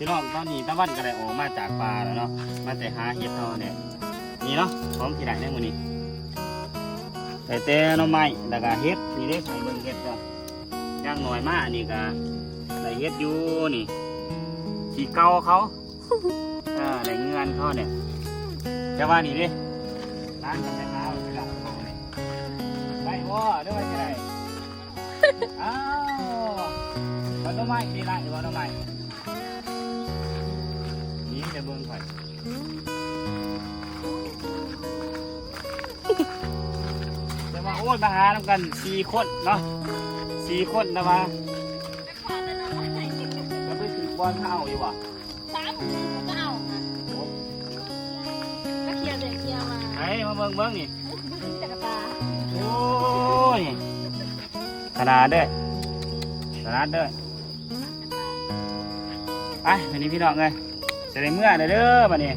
พี่น้องตอนนี้ตะวันก็ได้ออกมาจากป่าแล้วเนาะมาแต่หาเห็ดเนาะเนี่ยนี่เนาะพร้อมที่ไหนเนี่ยมื้อนี้ใส่แต่หน่อไม้แล้วก็เห็ดนี่เด้ใส่เบิ่งเห็ดจ้ะย่างหน่อยมาอันนี้ก็ได้เห็ดอยู่นี่สีเก่าเขาได้เงินเขาเนี่ยจะว่านี่เด้ร้านกันไปหาไปดักเขาเนี่ยได้บ่ได้ว่าจะได้อ้าวมันต้องไม้ดีละหรือว่าต้องไม้นี่จะเบิ่งข่อยจะมาโอ้ยมาหาน้ำกัน4 คนเนาะ4 คนนะมาจะไปถือบอลเท้าอยู่วะ3 ก็เอาก็เคลียร์เลยเคลียร์มา ไอ้มาเบิ่งนี่ จักรตา โอ้ยขนาดเด้อไปวันนี้พี่น้องเลยจะได้เมื่อเด้อบัดนี้